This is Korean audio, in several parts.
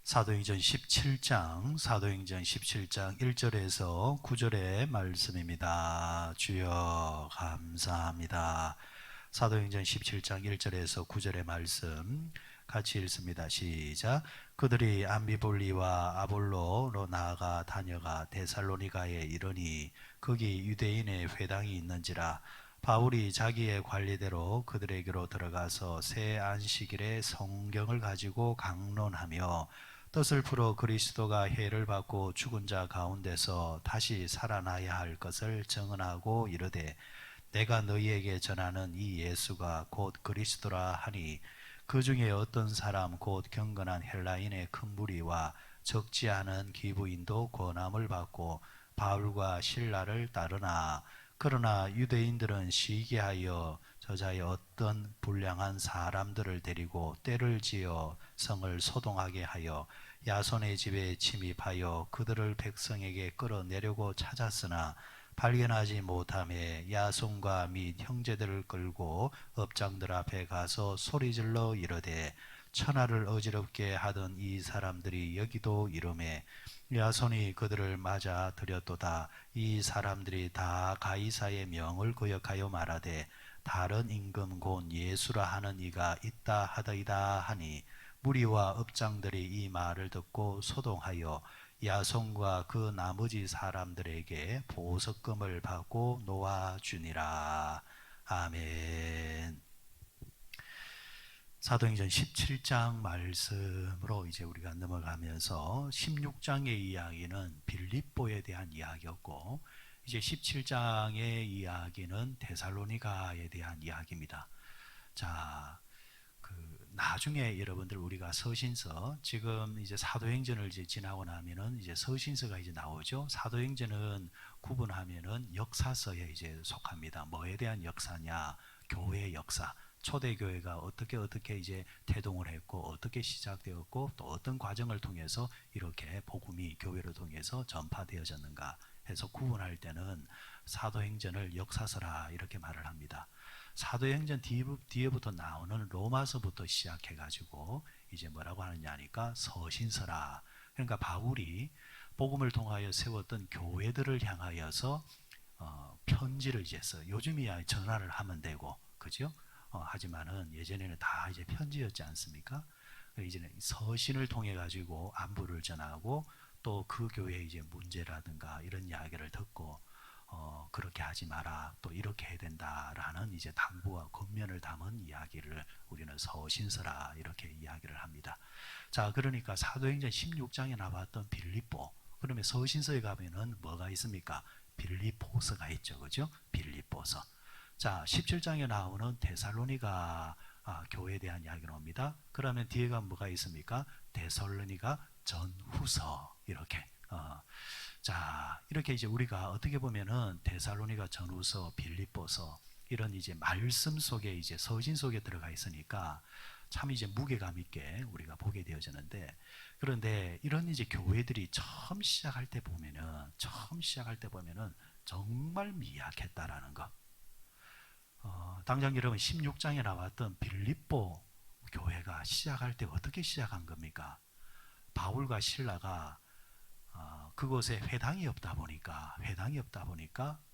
사도행전 17장 1절에서 9절의 말씀입니다. 주여 감사합니다. 사도행전 17장 1절에서 9절의 말씀 같이 읽습니다. 시작. 그들이 암비볼리와 아볼로로 나아가 다녀가 데살로니가에 이르니 거기 유대인의 회당이 있는지라. 바울이 자기의 관리대로 그들에게로 들어가서 새 안식일에 성경을 가지고 강론하며 뜻을 풀어 그리스도가 해를 받고 죽은 자 가운데서 다시 살아나야 할 것을 증언하고 이르되 내가 너희에게 전하는 이 예수가 곧 그리스도라 하니 그 중에 어떤 사람 곧 경건한 헬라인의 큰 무리와 적지 않은 기부인도 권함을 받고 바울과 실라를 따르나 그러나 유대인들은 시기하여 저자의 어떤 불량한 사람들을 데리고 떼를 지어 성을 소동하게 하여 야손의 집에 침입하여 그들을 백성에게 끌어내려고 찾았으나 발견하지 못하며 야손과 및 형제들을 끌고 업장들 앞에 가서 소리질러 이르되 천하를 어지럽게 하던 이 사람들이 여기도 이르매 야손이 그들을 맞아 들였도다. 이 사람들이 다 가이사의 명을 거역하여 말하되 다른 임금 곧 예수라 하는 이가 있다 하더이다 하니 무리와 업장들이 이 말을 듣고 소동하여 야손과 그 나머지 사람들에게 보석금을 받고 놓아주니라. 아멘. 사도행전 17장 말씀으로 이제 우리가 넘어가면서 16장의 이야기는 빌립보에 대한 이야기였고 이제 17장의 이야기는 데살로니가에 대한 이야기입니다. 자, 나중에 여러분들 우리가 서신서 지금 이제 사도행전을 이제 지나고 나면은 이제 서신서가 이제 나오죠. 사도행전은 구분하면은 역사서에 이제 속합니다. 뭐에 대한 역사냐? 교회의 역사. 초대교회가 어떻게 이제 태동을 했고 어떻게 시작되었고 또 어떤 과정을 통해서 이렇게 복음이 교회를 통해서 전파되어졌는가 해서 구분할 때는 사도행전을 역사서라 이렇게 말을 합니다. 사도행전 뒤에부터 나오는 로마서부터 시작해가지고 이제 뭐라고 하느냐 하니까 서신서라. 그러니까 바울이 복음을 통하여 세웠던 교회들을 향하여서 편지를 이제 써. 요즘이야 전화를 하면 되고, 그죠? 하지만은 예전에는 다 이제 편지였지 않습니까? 이제는 서신을 통해 가지고 안부를 전하고 또 그 교회의 이제 문제라든가 이런 이야기를 듣고 그렇게 하지 마라. 또 이렇게 해야 된다라는 이제 당부와 권면을 담은 이야기를 우리는 서신서라 이렇게 이야기를 합니다. 자, 그러니까 사도행전 16장에 나왔던 빌립보. 그러면 서신서에 가면은 뭐가 있습니까? 빌립보서가 있죠. 그죠? 빌립보서. 자, 17장에 나오는 데살로니가 교회에 대한 이야기가 나옵니다. 그러면 뒤에가 뭐가 있습니까? 데살로니가 전후서 이렇게 자, 이렇게 이제 우리가 어떻게 보면은 데살로니가 전후서, 빌립보서 이런 이제 말씀 속에 이제 서신 속에 들어가 있으니까 참 이제 무게감 있게 우리가 보게 되어지는데, 그런데 이런 이제 교회들이 처음 시작할 때 보면은 정말 미약했다라는 것. 당장 여러분 16장에 나왔던 빌립보 교회가 시작할 때 어떻게 시작한 겁니까? 바울과 실라가 그곳에 회당이 없다 보니까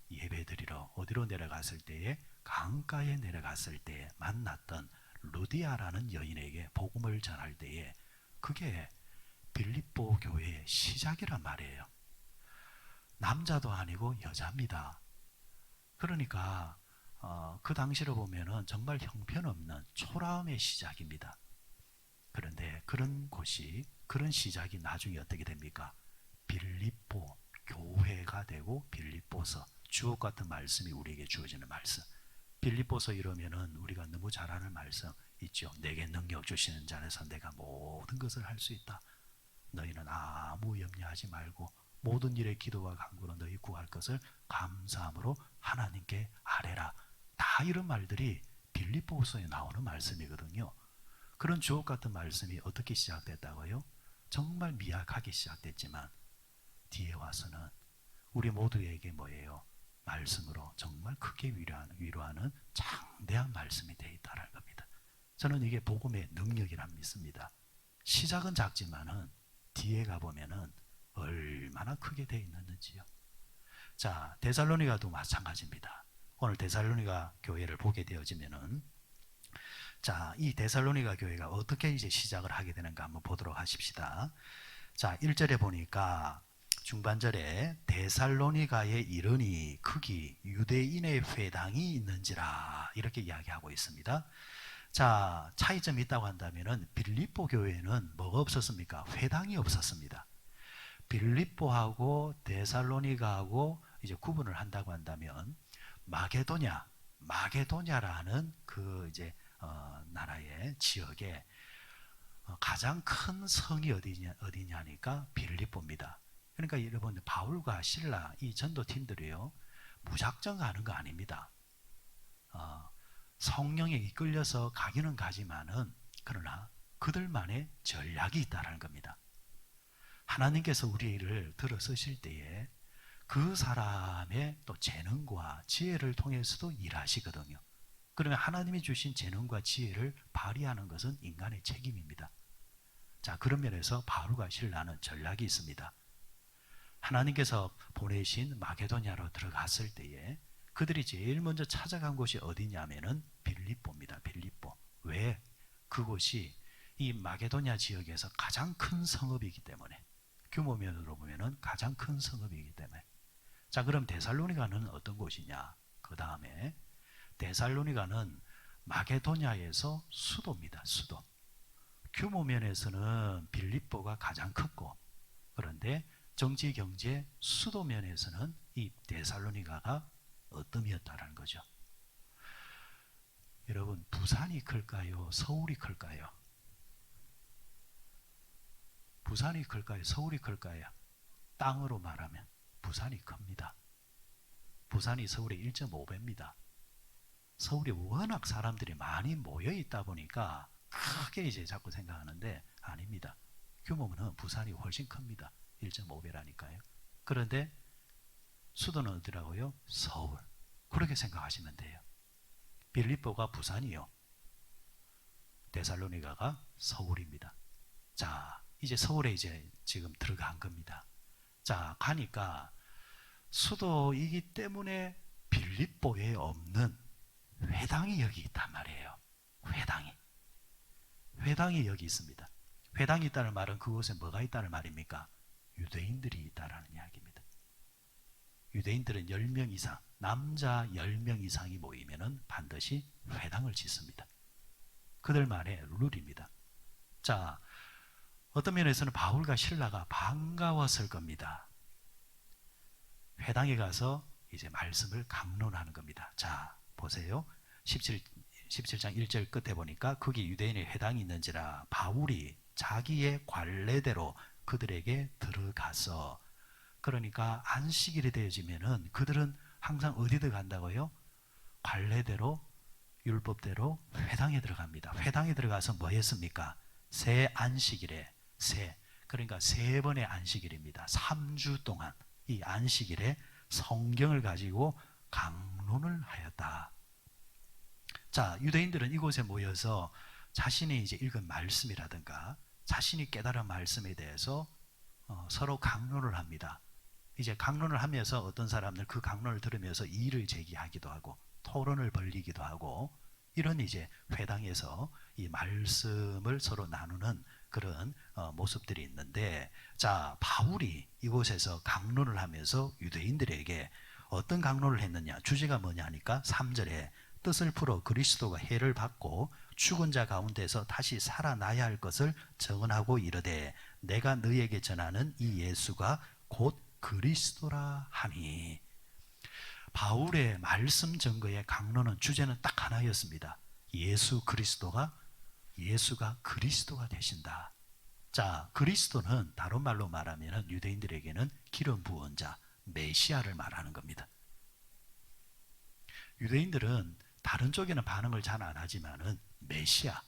예배드리러 어디로 내려갔을 때에 강가에 내려갔을 때 만났던 루디아라는 여인에게 복음을 전할 때에 그게 빌립보 교회의 시작이란 말이에요. 남자도 아니고 여자입니다. 그러니까 그 당시로 보면은 정말 형편없는 초라함의 시작입니다. 그런데 그런 곳이 그런 시작이 나중에 어떻게 됩니까? 빌립보 교회가 되고 빌립보서 주옥 같은 말씀이 우리에게 주어지는 말씀. 빌립보서 이러면은 우리가 너무 잘 아는 말씀 있죠. 내게 능력 주시는 자 안에서 내가 모든 것을 할 수 있다. 너희는 아무 염려하지 말고 모든 일에 기도와 간구로 너희 구할 것을 감사함으로 하나님께 아뢰라. 다 이런 말들이 빌립보서에 나오는 말씀이거든요. 그런 주옥 같은 말씀이 어떻게 시작됐다고요? 정말 미약하게 시작됐지만 뒤에 와서는 우리 모두에게 뭐예요? 말씀으로 정말 크게 위로하는 장대한 말씀이 되어 있다는 겁니다. 저는 이게 복음의 능력이라 믿습니다. 시작은 작지만은 뒤에 가보면은 얼마나 크게 되어 있는지요. 자, 데살로니가도 마찬가지입니다. 오늘 데살로니가 교회를 보게 되어지면은, 자, 이 데살로니가 교회가 어떻게 이제 시작을 하게 되는가 한번 보도록 하십시다. 자, 1절에 보니까 중반절에 데살로니가에 이르니 크기 유대인의 회당이 있는지라 이렇게 이야기하고 있습니다. 자, 차이점이 있다고 한다면은 빌립보 교회는 뭐가 없었습니까? 회당이 없었습니다. 빌립보하고 데살로니가하고 이제 구분을 한다고 한다면 마게도냐라는 그 이제 나라의 지역에 가장 큰 성이 어디냐니까 빌립보입니다. 그러니까 여러분 바울과 실라 이 전도팀들이요 무작정 가는 거 아닙니다. 성령에 이끌려서 가기는 가지만은 그러나 그들만의 전략이 있다는 겁니다. 하나님께서 우리를 들어 쓰실 때에 그 사람의 또 재능과 지혜를 통해서도 일하시거든요. 그러면 하나님이 주신 재능과 지혜를 발휘하는 것은 인간의 책임입니다. 자, 그런 면에서 바울과 실라는 전략이 있습니다. 하나님께서 보내신 마게도냐로 들어갔을 때에 그들이 제일 먼저 찾아간 곳이 어디냐면은 빌립보입니다. 빌립보. 왜? 그곳이 이 마게도냐 지역에서 가장 큰 성읍이기 때문에, 규모면으로 보면은 가장 큰 성읍이기 때문에. 자, 그럼 데살로니가는 어떤 곳이냐? 그 다음에 데살로니가는 마게도냐에서 수도입니다. 수도. 규모 면에서는 빌립보가 가장 컸고, 그런데 정치, 경제, 수도 면에서는 이 데살로니가가 어뜸이었다는 거죠. 여러분, 부산이 클까요? 서울이 클까요? 부산이 클까요? 서울이 클까요? 땅으로 말하면 부산이 큽니다. 부산이 서울의 1.5배입니다. 서울이 워낙 사람들이 많이 모여 있다 보니까 크게 이제 자꾸 생각하는데 아닙니다. 규모는 부산이 훨씬 큽니다. 1.5배라니까요. 그런데 수도는 어디라고요? 서울. 그렇게 생각하시면 돼요. 빌립보가 부산이요. 데살로니가가 서울입니다. 자, 이제 서울에 이제 지금 들어간 겁니다. 자, 가니까 수도이기 때문에 빌립보에 없는 회당이 여기 있단 말이에요. 회당이 여기 있습니다. 회당이 있다는 말은 그곳에 뭐가 있다는 말입니까? 유대인들이 있다라는 이야기입니다. 유대인들은 10명 이상, 남자 10명 이상이 모이면은 반드시 회당을 짓습니다. 그들만의 룰입니다. 자, 어떤 면에서는 바울과 실라가 반가웠을 겁니다. 회당에 가서 이제 말씀을 강론하는 겁니다. 자, 보세요. 17장 1절 끝에 보니까 거기 유대인의 회당이 있는지라 바울이 자기의 관례대로 그들에게 들어가서, 그러니까 안식일이 되어지면은 그들은 항상 어디 들어간다고요? 관례대로, 율법대로 회당에 들어갑니다. 회당에 들어가서 뭐 했습니까? 새 안식일에 그러니까 3번의 안식일입니다. 3주 동안 이 안식일에 성경을 가지고 강론을 하였다. 자, 유대인들은 이곳에 모여서 자신이 이제 읽은 말씀이라든가 자신이 깨달은 말씀에 대해서 서로 강론을 합니다. 이제 강론을 하면서 어떤 사람들 그 강론을 들으면서 이의를 제기하기도 하고 토론을 벌이기도 하고, 이런 이제 회당에서 이 말씀을 서로 나누는 그런 모습들이 있는데, 자, 바울이 이곳에서 강론을 하면서 유대인들에게 어떤 강론을 했느냐, 주제가 뭐냐 하니까 3절에 뜻을 풀어 그리스도가 해를 받고 죽은 자 가운데서 다시 살아나야 할 것을 증언하고 이르되 내가 너희에게 전하는 이 예수가 곧 그리스도라 하니. 바울의 말씀 증거의 강론은 주제는 딱 하나였습니다. 예수가 그리스도가 되신다. 자, 그리스도는 다른 말로 말하면 유대인들에게는 기름 부은 자, 메시아를 말하는 겁니다. 유대인들은 다른 쪽에는 반응을 잘 안 하지만은 메시아,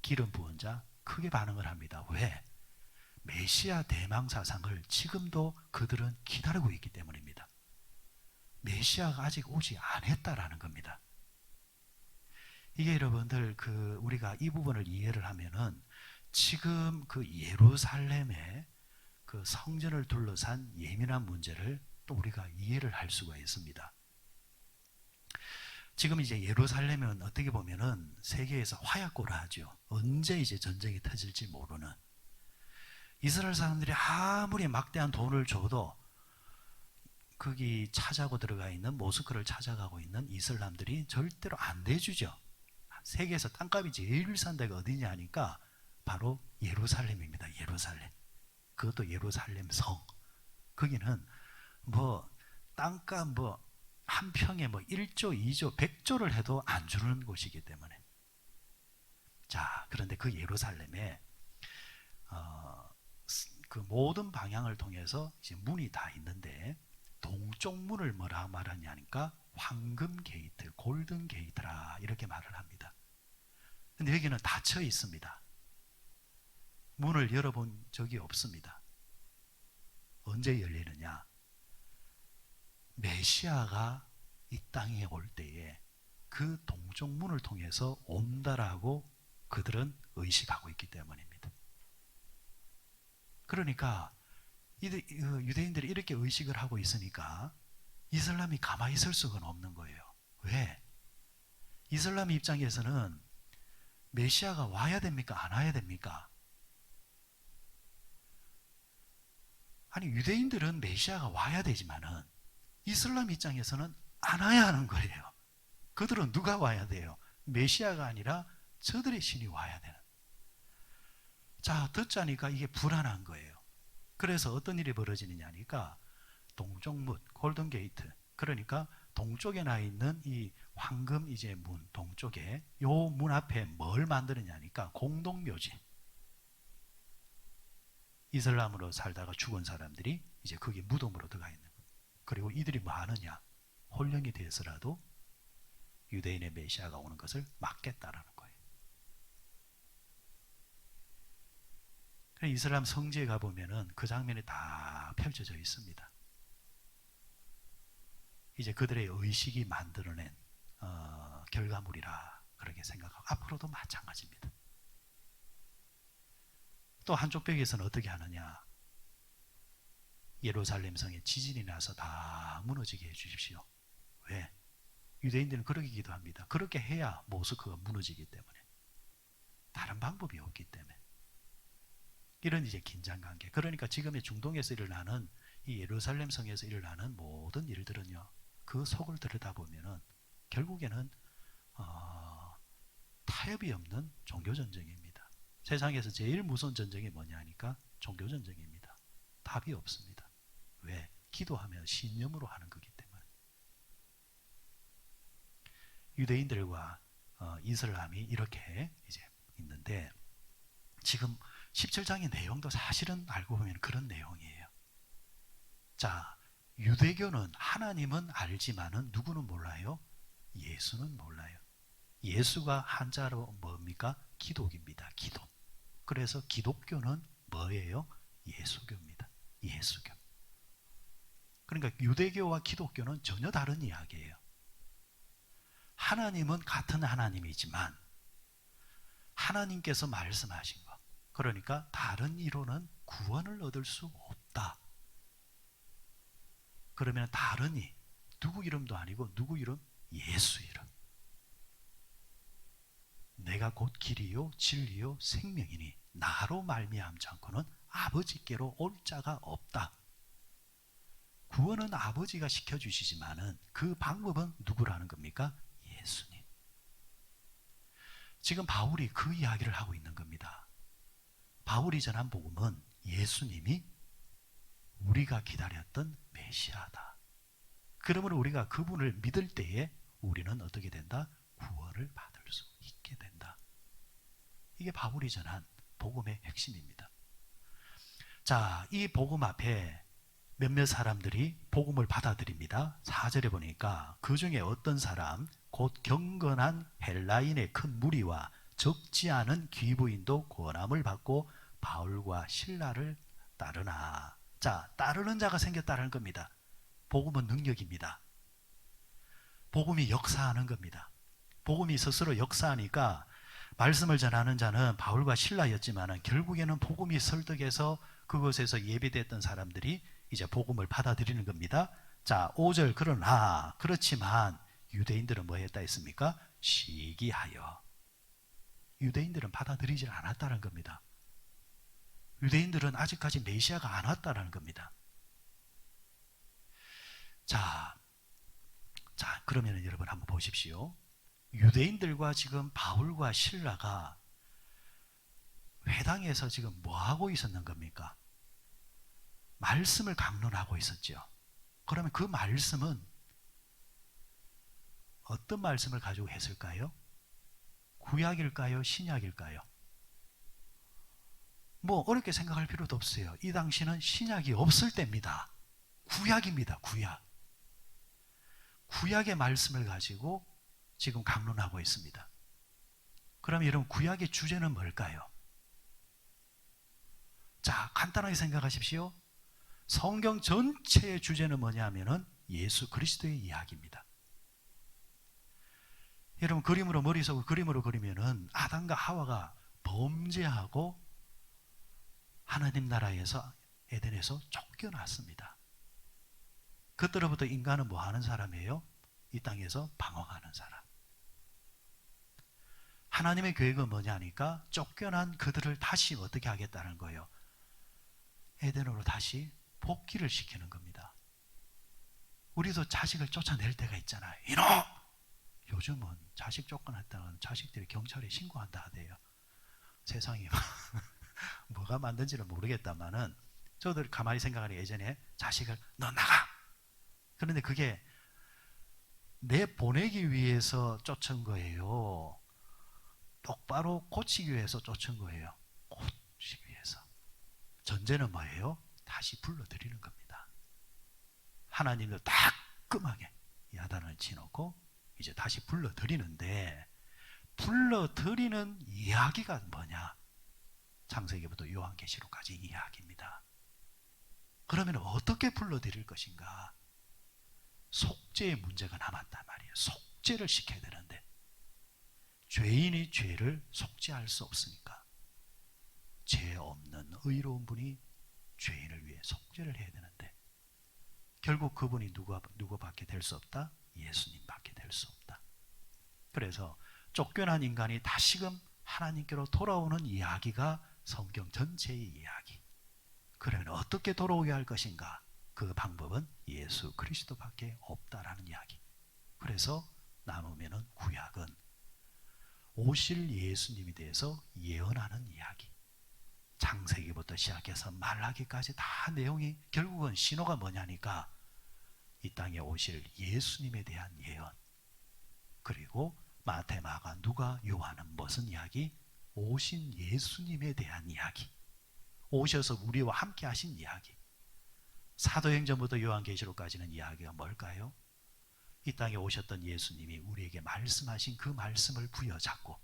기름 부은 자 크게 반응을 합니다. 왜? 메시아 대망사상을 지금도 그들은 기다리고 있기 때문입니다. 메시아가 아직 오지 않았다라는 겁니다. 이게 여러분들 우리가 이 부분을 이해를 하면은 지금 그 예루살렘의 그 성전을 둘러싼 예민한 문제를 또 우리가 이해를 할 수가 있습니다. 지금 이제 예루살렘은 어떻게 보면은 세계에서 화약고라 하죠. 언제 이제 전쟁이 터질지 모르는. 이스라엘 사람들이 아무리 막대한 돈을 줘도 거기 찾아고 들어가 있는 모스크를 찾아가고 있는 이슬람들이 절대로 안 대주죠. 세계에서 땅값이 제일 비싼 데가 어디냐 하니까 바로 예루살렘입니다. 예루살렘. 그것도 예루살렘 성. 거기는 뭐 땅값 뭐 한 평에 뭐 1조, 2조, 100조를 해도 안 주는 곳이기 때문에. 자, 그런데 그 예루살렘에 그 모든 방향을 통해서 이제 문이 다 있는데 동쪽 문을 뭐라 말하냐니까 황금 게이트, 골든 게이트라 이렇게 말을 합니다. 근데 여기는 닫혀 있습니다. 문을 열어본 적이 없습니다. 언제 열리느냐? 메시아가 이 땅에 올 때에 그 동쪽 문을 통해서 온다라고 그들은 의식하고 있기 때문입니다. 그러니까 유대인들이 이렇게 의식을 하고 있으니까 이슬람이 가만히 있을 수가 없는 거예요. 왜? 이슬람 입장에서는 메시아가 와야 됩니까? 안 와야 됩니까? 아니, 유대인들은 메시아가 와야 되지만은 이슬람 입장에서는 안 와야 하는 거예요. 그들은 누가 와야 돼요? 메시아가 아니라 저들의 신이 와야 되는. 자, 듣자니까 이게 불안한 거예요. 그래서 어떤 일이 벌어지느냐니까 동쪽문, 골든 게이트. 그러니까 동쪽에 나 있는 이 황금 이제 문, 동쪽에 요 문 앞에 뭘 만드느냐니까 공동묘지. 이슬람으로 살다가 죽은 사람들이 이제 거기 무덤으로 들어가 있는 거예요. 그리고 이들이 뭐 하느냐? 혼령이 돼서라도 유대인의 메시아가 오는 것을 막겠다라는 거예요. 이슬람 성지에 가보면은 그 장면이 다 펼쳐져 있습니다. 이제 그들의 의식이 만들어낸 결과물이라 그렇게 생각하고 앞으로도 마찬가지입니다. 또 한쪽 벽에서는 어떻게 하느냐? 예루살렘 성에 지진이 나서 다 무너지게 해주십시오. 왜? 유대인들은 그렇게 기도합니다. 그렇게 해야 모스크가 무너지기 때문에. 다른 방법이 없기 때문에. 이런 이제 긴장관계. 그러니까 지금의 중동에서 일어나는 이 예루살렘 성에서 일어나는 모든 일들은요, 그 속을 들여다보면은 결국에는 타협이 없는 종교전쟁입니다. 세상에서 제일 무서운 전쟁이 뭐냐 하니까 종교전쟁입니다. 답이 없습니다. 왜? 기도하면 신념으로 하는 거기 때문에. 유대인들과 이슬람이 이렇게 이제 있는데 지금 17장의 내용도 사실은 알고 보면 그런 내용이에요. 자, 유대교는 하나님은 알지만은 누구는 몰라요? 예수는 몰라요. 예수가 한자로 뭡니까? 기독입니다. 기독. 그래서 기독교는 뭐예요? 예수교입니다. 예수교. 그러니까 유대교와 기독교는 전혀 다른 이야기예요. 하나님은 같은 하나님이지만 하나님께서 말씀하신 것, 그러니까 다른 이로는 구원을 얻을 수 없다. 그러면 다른이 누구 이름도 아니고 누구 이름? 예수 이름. 내가 곧 길이요 진리요 생명이니 나로 말미암지 않고는 아버지께로 올 자가 없다. 구원은 아버지가 시켜주시지만은 그 방법은 누구라는 겁니까? 예수님. 지금 바울이 그 이야기를 하고 있는 겁니다. 바울이 전한 복음은 예수님이 우리가 기다렸던 메시아다. 그러므로 우리가 그분을 믿을 때에 우리는 어떻게 된다? 구원을 받을 수 있게 된다. 이게 바울이 전한 복음의 핵심입니다. 자, 이 복음 앞에 몇몇 사람들이 복음을 받아들입니다. 4절에 보니까 그 중에 어떤 사람, 곧 경건한 헬라인의 큰 무리와 적지 않은 귀부인도 권함을 받고 바울과 실라를 따르나. 자, 따르는 자가 생겼다는 겁니다. 복음은 능력입니다. 복음이 역사하는 겁니다. 복음이 스스로 역사하니까 말씀을 전하는 자는 바울과 실라였지만 결국에는 복음이 설득해서 그곳에서 예배됐던 사람들이 이제 복음을 받아들이는 겁니다. 자, 5절 그러나 그렇지만 유대인들은 뭐 했다 했습니까? 시기하여. 유대인들은 받아들이질 않았다는 겁니다. 유대인들은 아직까지 메시아가 안 왔다는 겁니다. 자, 그러면 여러분 한번 보십시오. 유대인들과 지금 바울과 실라가 회당에서 지금 뭐 하고 있었는 겁니까? 말씀을 강론하고 있었죠. 그러면 그 말씀은 어떤 말씀을 가지고 했을까요? 구약일까요? 신약일까요? 뭐 어렵게 생각할 필요도 없어요. 이 당시는 신약이 없을 때입니다. 구약입니다. 구약. 구약의 말씀을 가지고 지금 강론하고 있습니다. 그럼 여러분 구약의 주제는 뭘까요? 자, 간단하게 생각하십시오. 성경 전체의 주제는 뭐냐면은 예수 그리스도의 이야기입니다. 여러분 그림으로 머릿속을 그림으로 그리면은 아담과 하와가 범죄하고 하나님 나라에서 에덴에서 쫓겨났습니다. 그때로부터 인간은 뭐 하는 사람이에요? 이 땅에서 방황하는 사람. 하나님의 계획은 뭐냐니까 쫓겨난 그들을 다시 어떻게 하겠다는 거예요? 에덴으로 다시 복귀를 시키는 겁니다. 우리도 자식을 쫓아낼 때가 있잖아요. 이놈! 요즘은 자식 쫓겨났다는 자식들이 경찰에 신고한다 하대요. 세상이 뭐가 만든지는 모르겠다마는 저도 가만히 생각하니 예전에 자식을 너 나가! 그런데 그게 내 보내기 위해서 쫓은 거예요. 똑바로 고치기 위해서 쫓은 거예요. 고치기 위해서. 전제는 뭐예요? 다시 불러들이는 겁니다. 하나님도 따끔하게 야단을 치놓고 이제 다시 불러들이는데 불러들이는 이야기가 뭐냐? 창세기부터 요한계시록까지 이야기입니다. 그러면 어떻게 불러들일 것인가? 속죄의 문제가 남았단 말이에요. 속죄를 시켜야 되는데 죄인이 죄를 속죄할 수 없으니까 죄 없는 의로운 분이 죄인을 위해 속죄를 해야 되는데 결국 그분이 누구밖에 될 수 없다? 예수님밖에 될 수 없다. 그래서 쫓겨난 인간이 다시금 하나님께로 돌아오는 이야기가 성경 전체의 이야기. 그러면 어떻게 돌아오게 할 것인가? 그 방법은 예수 그리스도밖에 없다라는 이야기. 그래서 나누면은 구약은 오실 예수님에 대해서 예언하는 이야기. 창세기부터 시작해서 말라기까지 다 내용이 결국은 신호가 뭐냐니까 이 땅에 오실 예수님에 대한 예언. 그리고 마태, 마가, 누가, 요한은 무슨 이야기? 오신 예수님에 대한 이야기. 오셔서 우리와 함께 하신 이야기. 사도행전부터 요한계시록까지는 이야기가 뭘까요? 이 땅에 오셨던 예수님이 우리에게 말씀하신 그 말씀을 부여잡고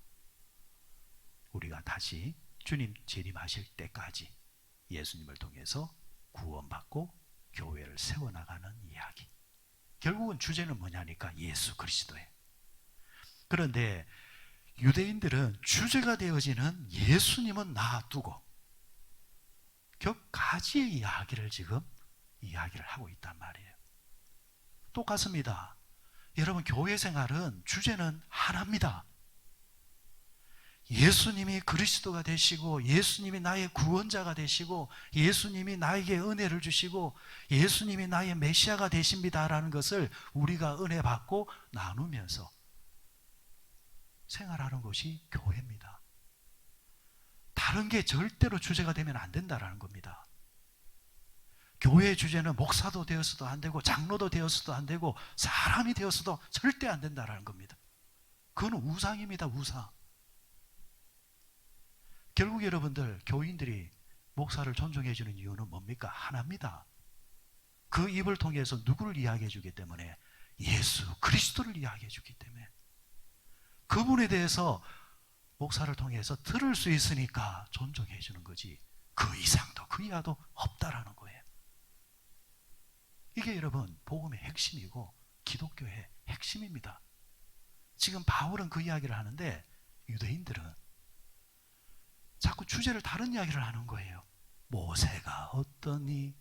우리가 다시 주님 재림하실 때까지 예수님을 통해서 구원받고 교회를 세워나가는 이야기. 결국은 주제는 뭐냐니까 예수 그리스도예요. 그런데 유대인들은 주제가 되어지는 예수님은 놔두고 격가지의 이야기를 지금 이야기를 하고 있단 말이에요. 똑같습니다. 여러분 교회 생활은 주제는 하나입니다. 예수님이 그리스도가 되시고 예수님이 나의 구원자가 되시고 예수님이 나에게 은혜를 주시고 예수님이 나의 메시아가 되십니다라는 것을 우리가 은혜 받고 나누면서 생활하는 것이 교회입니다. 다른 게 절대로 주제가 되면 안 된다라는 겁니다. 교회의 주제는 목사도 되었어도 안 되고 장로도 되었어도 안 되고 사람이 되었어도 절대 안 된다라는 겁니다. 그건 우상입니다. 우상. 결국 여러분들 교인들이 목사를 존중해 주는 이유는 뭡니까? 하나입니다. 그 입을 통해서 누구를 이야기해 주기 때문에 예수 그리스도를 이야기해 주기 때문에 그분에 대해서 목사를 통해서 들을 수 있으니까 존중해 주는 거지 그 이상도 그 이하도 없다라는 거예요. 이게 여러분 복음의 핵심이고 기독교의 핵심입니다. 지금 바울은 그 이야기를 하는데 유대인들은 자꾸 주제를 다른 이야기를 하는 거예요. 모세가 어떠니?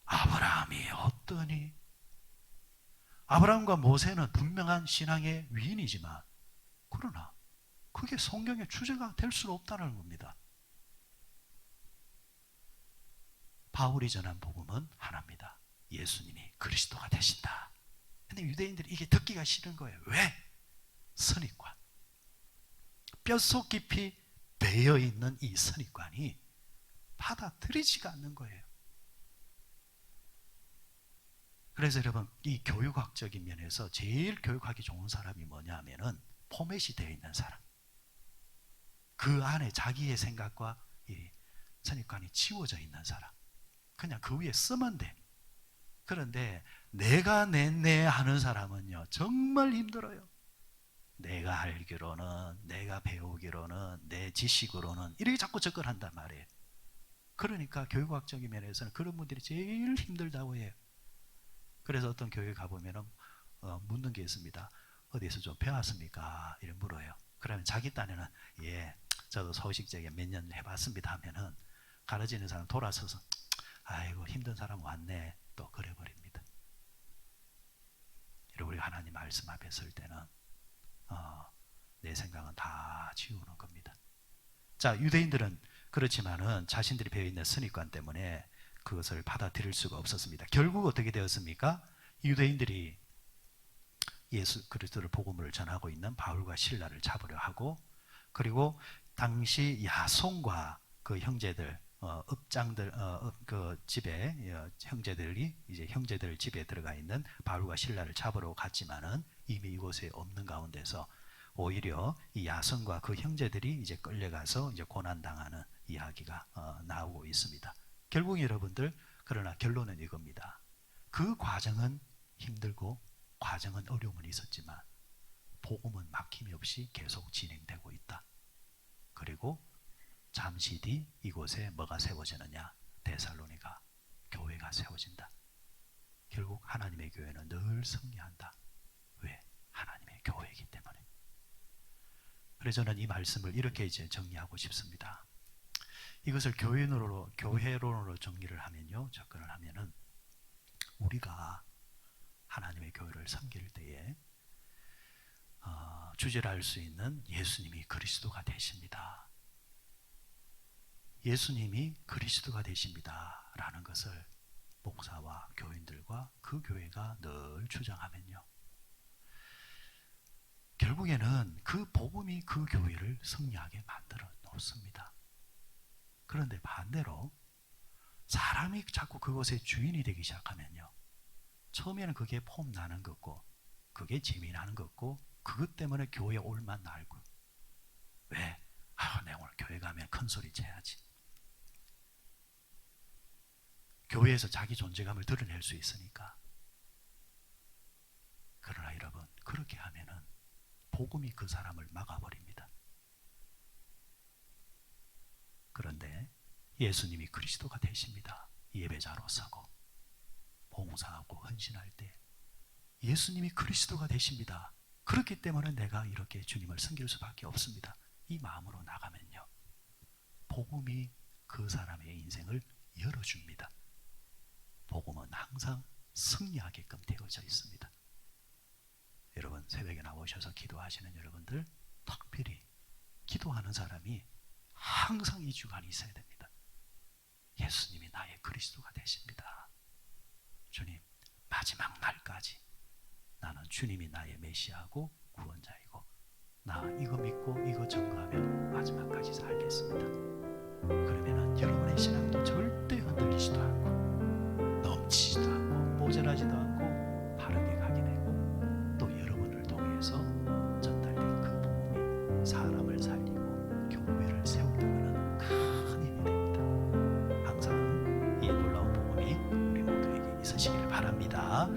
아브라함이 어떠니? 아브라함과 모세는 분명한 신앙의 위인이지만 그러나 그게 성경의 주제가 될 수는 없다는 겁니다. 바울이 전한 복음은 하나입니다. 예수님이 그리스도가 되신다. 근데 유대인들이 이게 듣기가 싫은 거예요. 왜? 선입관. 뼛속 깊이 배어있는 이 선입관이 받아들이지가 않는 거예요. 그래서 여러분, 이 교육학적인 면에서 제일 교육하기 좋은 사람이 뭐냐 하면은 포맷이 되어 있는 사람. 그 안에 자기의 생각과 이 선입관이 지워져 있는 사람. 그냥 그 위에 쓰면 돼. 그런데 내가 내 하는 사람은요 정말 힘들어요. 내가 알기로는, 내가 배우기로는, 내 지식으로는 이렇게 자꾸 접근한단 말이에요. 그러니까 교육학적인 면에서는 그런 분들이 제일 힘들다고 해요. 그래서 어떤 교회 가보면 묻는 게 있습니다. 어디서 좀 배웠습니까? 이렇게 물어요. 그러면 자기 딴에는 예, 저도 소식적에 몇 년 해봤습니다 하면은 가르치는 사람 돌아서서 아이고 힘든 사람 왔네 또 그래버립니다. 우리 하나님 말씀 앞에 설 때는 내 생각은 다 지우는 겁니다. 자, 유대인들은 그렇지만은 자신들이 배어있는 선입관 때문에 그것을 받아들일 수가 없었습니다. 결국 어떻게 되었습니까? 유대인들이 예수 그리스도를 복음을 전하고 있는 바울과 실라를 잡으려 하고, 그리고 당시 야손과 그 형제들 읍장들 그 집에 형제들이 이제 형제들 집에 들어가 있는 바울과 실라를 잡으러 갔지만은 이미 이곳에 없는 가운데서 오히려 이 야손과 그 형제들이 이제 끌려가서 이제 고난 당하는 이야기가 나오고 있습니다. 결국 여러분들, 그러나 결론은 이겁니다. 그 과정은 힘들고 과정은 어려움은 있었지만 복음은 막힘이 없이 계속 진행되고 있다. 그리고 잠시 뒤 이곳에 뭐가 세워지느냐? 데살로니가 교회가 세워진다. 결국 하나님의 교회는 늘 승리한다. 왜? 하나님의 교회이기 때문에. 그래서 저는 이 말씀을 이렇게 이제 정리하고 싶습니다. 이것을 교회론으로 정리를 하면요, 접근을 하면은 우리가 하나님의 교회를 섬길 때에 주제를 할 수 있는 예수님이 그리스도가 되십니다. 예수님이 그리스도가 되십니다 라는 것을 목사와 교인들과 그 교회가 늘 주장하면요, 결국에는 그 복음이 그 교회를 승리하게 만들어 놓습니다. 그런데 반대로 사람이 자꾸 그것의 주인이 되기 시작하면요, 처음에는 그게 폼나는 거고 그게 재미나는 거고 그것 때문에 교회에 올만 날고, 왜? 내가 오늘 교회 가면 큰 소리 쳐야지. 교회에서 자기 존재감을 드러낼 수 있으니까. 그러나 여러분, 그렇게 하면은 복음이 그 사람을 막아버립니다. 그런데 예수님이 그리스도가 되십니다. 예배자로 서고 봉사하고 헌신할 때 예수님이 그리스도가 되십니다. 그렇기 때문에 내가 이렇게 주님을 섬길 수밖에 없습니다. 이 마음으로 나가면요, 복음이 그 사람의 인생을 열어줍니다. 복음은 항상 승리하게끔 되어져 있습니다. 여러분, 새벽에 나오셔서 기도하시는 여러분들, 특별히 기도하는 사람이 항상 이 주관이 있어야 됩니다. 예수님이 나의 그리스도가 되십니다. 주님, 마지막 날까지 나는 주님이 나의 메시아고 구원자이고 나 이거 믿고 이거 증거하면 마지막까지 살겠습니다. 그러면은 여러분의 신앙도 절대 흔들리지도 않고 넘치지도 않고 모자라지도 않고 바르게 가게 되고, 또 여러분을 통해서 전달된 그 복음이 사람을 살리고 교회를 세우는 큰 힘이 됩니다. 항상 이 놀라운 복음이 우리 모두에게 있으시기를 바랍니다.